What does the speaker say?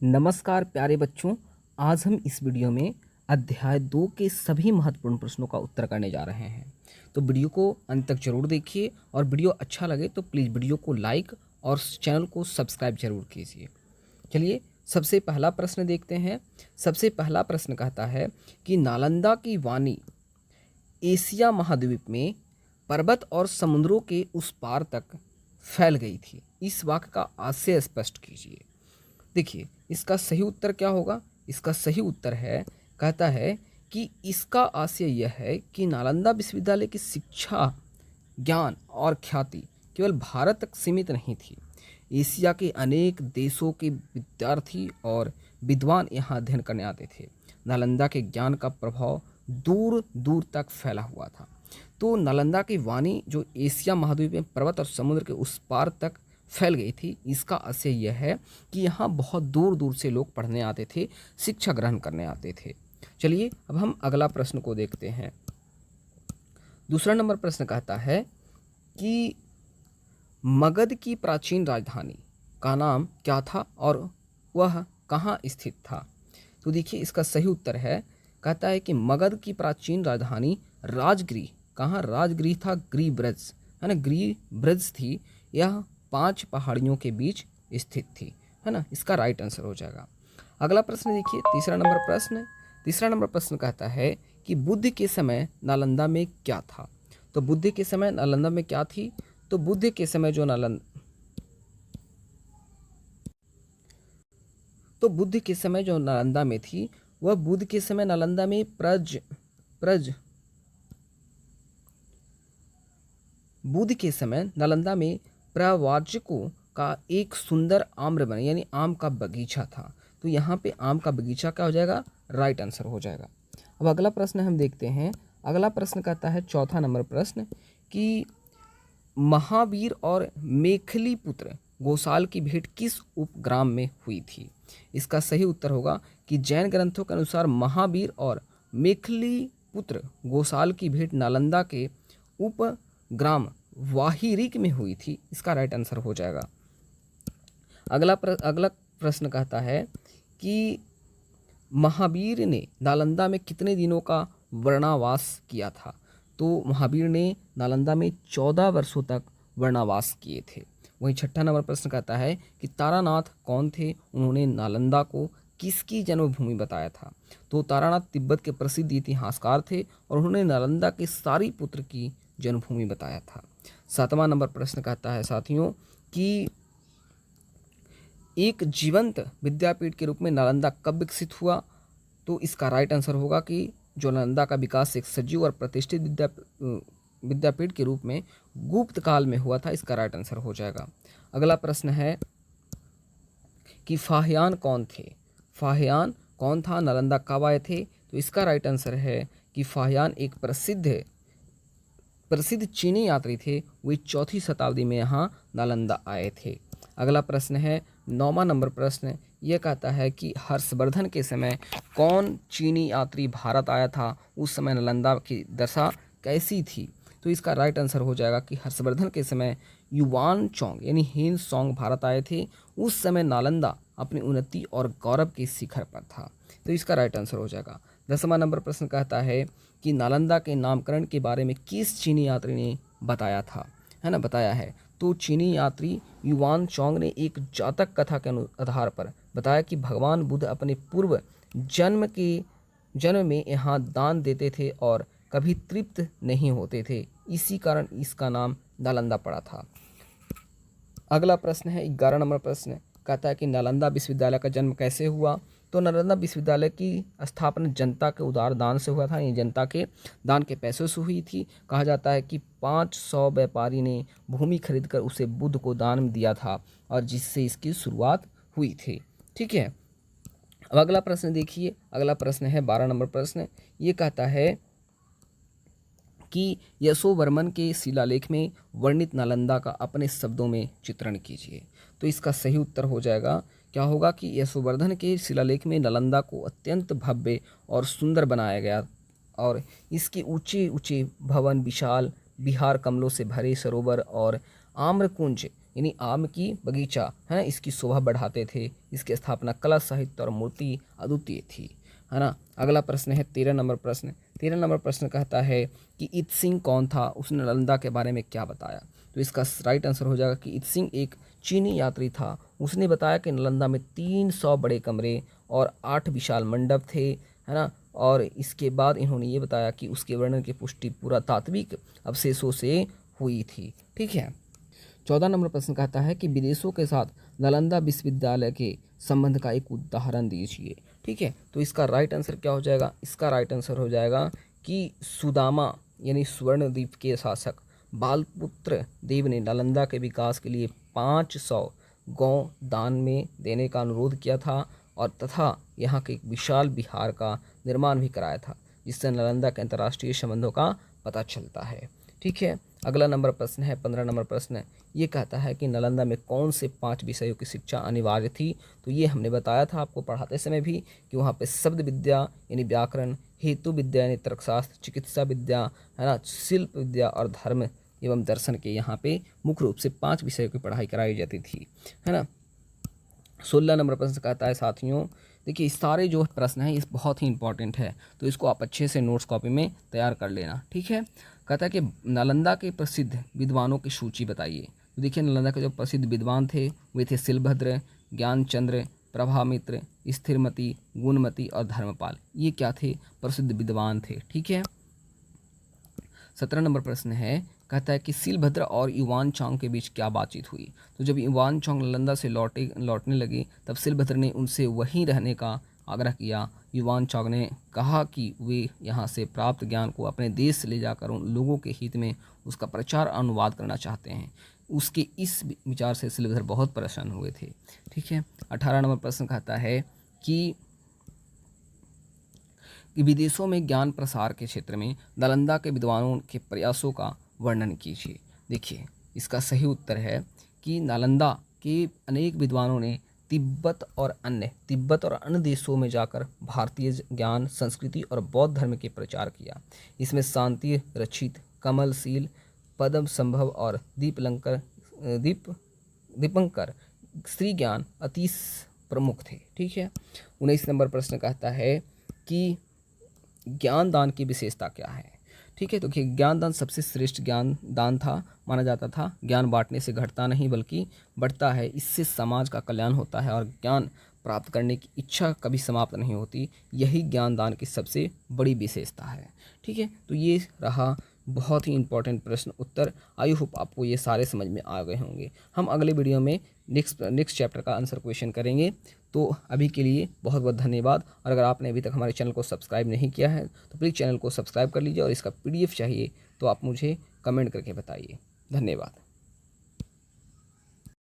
नमस्कार प्यारे बच्चों। आज हम इस वीडियो में अध्याय 2 के सभी महत्वपूर्ण प्रश्नों का उत्तर करने जा रहे हैं। तो वीडियो को अंत तक जरूर देखिए और वीडियो अच्छा लगे तो प्लीज़ वीडियो को लाइक और चैनल को सब्सक्राइब जरूर कीजिए। चलिए सबसे पहला प्रश्न देखते हैं। सबसे पहला प्रश्न कहता है कि नालंदा की वाणी एशिया महाद्वीप में पर्वत और समुद्रों के उस पार तक फैल गई थी। इस वाक्य का आशय स्पष्ट कीजिए। देखिए इसका सही उत्तर क्या होगा। इसका सही उत्तर है, कहता है कि इसका आशय यह है कि नालंदा विश्वविद्यालय की शिक्षा, ज्ञान और ख्याति केवल भारत तक सीमित नहीं थी। एशिया के अनेक देशों के विद्यार्थी और विद्वान यहाँ अध्ययन करने आते थे। नालंदा के ज्ञान का प्रभाव दूर दूर तक फैला हुआ था। तो नालंदा की वाणी जो एशिया महाद्वीप में पर्वत और समुद्र के उस पार तक फैल गई थी, इसका आशय यह है कि यहाँ बहुत दूर दूर से लोग पढ़ने आते थे, शिक्षा ग्रहण करने आते थे। चलिए अब हम अगला प्रश्न को देखते हैं। दूसरा नंबर प्रश्न कहता है कि मगध की प्राचीन राजधानी का नाम क्या था और वह कहाँ स्थित था। तो देखिए इसका सही उत्तर है, कहता है कि मगध की प्राचीन राजधानी राजगृह, कहाँ राजगृह था, गृह ब्रज है ना, गृह ब्रज थी। यह 5 पहाड़ियों के बीच स्थित थी, है ना। इसका राइट आंसर हो जाएगा। अगला प्रश्न देखिए, तीसरा नंबर प्रश्न कहता है कि बुद्ध के समय नालंदा में क्या था। तो बुद्ध के समय नालंदा में क्या थी। तो बुद्ध के समय जो नालंदा में थी, वह बुद्ध के समय नालंदा में बुद्ध के समय नालंदा में प्रव्राजकों का एक सुंदर आम्रवन यानी आम का बगीचा था। तो यहाँ पे आम का बगीचा क्या हो जाएगा, राइट आंसर हो जाएगा। अब अगला प्रश्न हम देखते हैं। अगला प्रश्न कहता है, चौथा नंबर प्रश्न, कि महावीर और मेखली पुत्र गोसाल की भेंट किस उपग्राम में हुई थी। इसका सही उत्तर होगा कि जैन ग्रंथों के अनुसार महावीर और मेखली पुत्र गोसाल की भेंट नालंदा के उपग्राम वाहिरिक में हुई थी। इसका राइट आंसर हो जाएगा। अगला प्रश्न कहता है कि महावीर ने नालंदा में कितने दिनों का वर्णावास किया था। तो महावीर ने नालंदा में 14 वर्षों तक वर्णावास किए थे। वहीं छठा नंबर प्रश्न कहता है कि तारानाथ कौन थे, उन्होंने नालंदा को किसकी जन्मभूमि बताया था। तो तारानाथ तिब्बत के प्रसिद्ध इतिहासकार थे और उन्होंने नालंदा के सारिपुत्र की जन्मभूमि बताया था। सातवां नंबर प्रश्न कहता है साथियों कि एक जीवंत विद्यापीठ के रूप में नालंदा कब विकसित हुआ। तो इसका राइट आंसर होगा कि जो नालंदा का विकास एक सजीव और प्रतिष्ठित विद्यापीठ के रूप में गुप्त काल में हुआ था। इसका राइट आंसर हो जाएगा। अगला प्रश्न है कि फाहियान कौन थे। फाहियान कौन था, नालंदा कब आए थे। तो इसका राइट आंसर है कि फाहियान एक प्रसिद्ध चीनी यात्री थे। वे 4वीं शताब्दी में यहाँ नालंदा आए थे। अगला प्रश्न है 9वां नंबर प्रश्न। यह कहता है कि हर्षवर्धन के समय कौन चीनी यात्री भारत आया था, उस समय नालंदा की दशा कैसी थी। तो इसका राइट आंसर हो जाएगा कि हर्षवर्धन के समय युवान चौंग यानी हिन सॉन्ग भारत आए थे। उस समय नालंदा अपनी उन्नति और गौरव के शिखर पर था। तो इसका राइट आंसर हो जाएगा। 10वां नंबर प्रश्न कहता है कि नालंदा के नामकरण के बारे में किस चीनी यात्री ने बताया था, है ना, बताया है। तो चीनी यात्री युवान चौंग ने एक जातक कथा के आधार पर बताया कि भगवान बुद्ध अपने पूर्व जन्म में यहाँ दान देते थे और कभी तृप्त नहीं होते थे, इसी कारण इसका नाम नालंदा पड़ा था। अगला प्रश्न है 11 नंबर प्रश्न, कहता है कि नालंदा विश्वविद्यालय का जन्म कैसे हुआ। तो नालंदा विश्वविद्यालय की स्थापना जनता के उदार दान से हुआ था, ये जनता के दान के पैसों से हुई थी। कहा जाता है कि 500 व्यापारी ने भूमि खरीदकर उसे बुद्ध को दान में दिया था और जिससे इसकी शुरुआत हुई थी। ठीक है। अब अगला प्रश्न देखिए। अगला प्रश्न है 12 नंबर प्रश्न। ये कहता है कि यशोवर्मन के शिलालेख में वर्णित नालंदा का अपने शब्दों में चित्रण कीजिए। तो इसका सही उत्तर हो जाएगा, क्या होगा कि यशोवर्धन के शिलालेख में नालंदा को अत्यंत भव्य और सुंदर बनाया गया और इसके ऊंचे ऊंचे भवन, विशाल विहार, कमलों से भरे सरोवर और आम्रकुंज यानी आम की बगीचा है ना, इसकी शोभा बढ़ाते थे। इसकी स्थापना कला, साहित्य और मूर्ति अद्वितीय थी, है ना। अगला प्रश्न है 13 नंबर प्रश्न। 13 नंबर प्रश्न कहता है कि इत सिंह कौन था, उसने नालंदा के बारे में क्या बताया। तो इसका राइट आंसर हो जाएगा कि इत सिंह एक चीनी यात्री था। उसने बताया कि नालंदा में 300 बड़े कमरे और 8 विशाल मंडप थे, है ना। और इसके बाद इन्होंने ये बताया कि उसके वर्णन की पुष्टि पुरातात्विक अवशेषों से हुई थी, ठीक है। 14 नंबर प्रश्न कहता है कि विदेशों के साथ नालंदा विश्वविद्यालय के संबंध का एक उदाहरण दीजिए, ठीक है। तो इसका राइट आंसर क्या हो जाएगा, इसका राइट आंसर हो जाएगा कि सुदामा यानी स्वर्णद्वीप के शासक बालपुत्र देव ने नालंदा के विकास के लिए 500 गौ दान में देने का अनुरोध किया था और तथा यहाँ के एक विशाल विहार का निर्माण भी कराया था, जिससे नालंदा के अंतर्राष्ट्रीय संबंधों का पता चलता है, ठीक है। अगला नंबर प्रश्न है 15 नंबर प्रश्न। ये कहता है कि नालंदा में कौन से 5 विषयों की शिक्षा अनिवार्य थी। तो ये हमने बताया था आपको पढ़ाते समय भी कि वहाँ पे शब्द विद्या यानी व्याकरण, हेतु विद्या यानी तर्कशास्त्र, चिकित्सा विद्या, है ना, शिल्प विद्या और धर्म एवं दर्शन के यहाँ पे मुख्य रूप से 5 विषयों की पढ़ाई कराई जाती थी, है ना। 16 नंबर प्रश्न कहता है साथियों, देखिए सारे जो प्रश्न हैं इस बहुत ही इंपॉर्टेंट है, तो इसको आप अच्छे से नोट्स कॉपी में तैयार कर लेना, ठीक है। कहता है कि नालंदा के प्रसिद्ध विद्वानों की सूची बताइए। तो देखिए नालंदा के जो प्रसिद्ध विद्वान थे वे थे शिलभद्र, ज्ञानचंद्र, प्रभामित्र, स्थिरमती, गुणमती और धर्मपाल। ये क्या थे, प्रसिद्ध विद्वान थे, ठीक है। 17 नंबर प्रश्न है, कहता है कि शिलभद्र और युवान चांग के बीच क्या बातचीत हुई। तो जब युवान चांग नालंदा से लौटने लगे तब शिलभद्र ने उनसे वहीं रहने का आग्रह किया। युवान चांग ने कहा कि वे यहाँ से प्राप्त ज्ञान को अपने देश से ले जाकर उन लोगों के हित में उसका प्रचार अनुवाद करना चाहते हैं। उसके इस विचार से शिलभद्र बहुत प्रसन्न हुए थे, ठीक है। 18 नंबर प्रश्न कहता है कि विदेशों में ज्ञान प्रसार के क्षेत्र में नालंदा के विद्वानों के प्रयासों का वर्णन कीजिए। देखिए इसका सही उत्तर है कि नालंदा के अनेक विद्वानों ने तिब्बत और अन्य देशों में जाकर भारतीय ज्ञान, संस्कृति और बौद्ध धर्म के प्रचार किया। इसमें शांति रचित, कमलशील, पद्म संभव और दीपंकर श्री ज्ञान अति प्रमुख थे, ठीक है। 19 नंबर प्रश्न कहता है कि ज्ञान दान की विशेषता क्या है, ठीक है। तो देखिए ज्ञान दान सबसे श्रेष्ठ ज्ञान दान था, माना जाता था। ज्ञान बांटने से घटता नहीं बल्कि बढ़ता है, इससे समाज का कल्याण होता है और ज्ञान प्राप्त करने की इच्छा कभी समाप्त नहीं होती। यही ज्ञान दान की सबसे बड़ी विशेषता है, ठीक है। तो ये रहा बहुत ही इंपॉर्टेंट प्रश्न उत्तर। आई होप आपको ये सारे समझ में आ गए होंगे। हम अगले वीडियो में नेक्स्ट चैप्टर का आंसर क्वेश्चन करेंगे। तो अभी के लिए बहुत बहुत धन्यवाद। और अगर आपने अभी तक हमारे चैनल को सब्सक्राइब नहीं किया है तो प्लीज़ चैनल को सब्सक्राइब कर लीजिए और इसका PDF चाहिए तो आप मुझे कमेंट करके बताइए। धन्यवाद।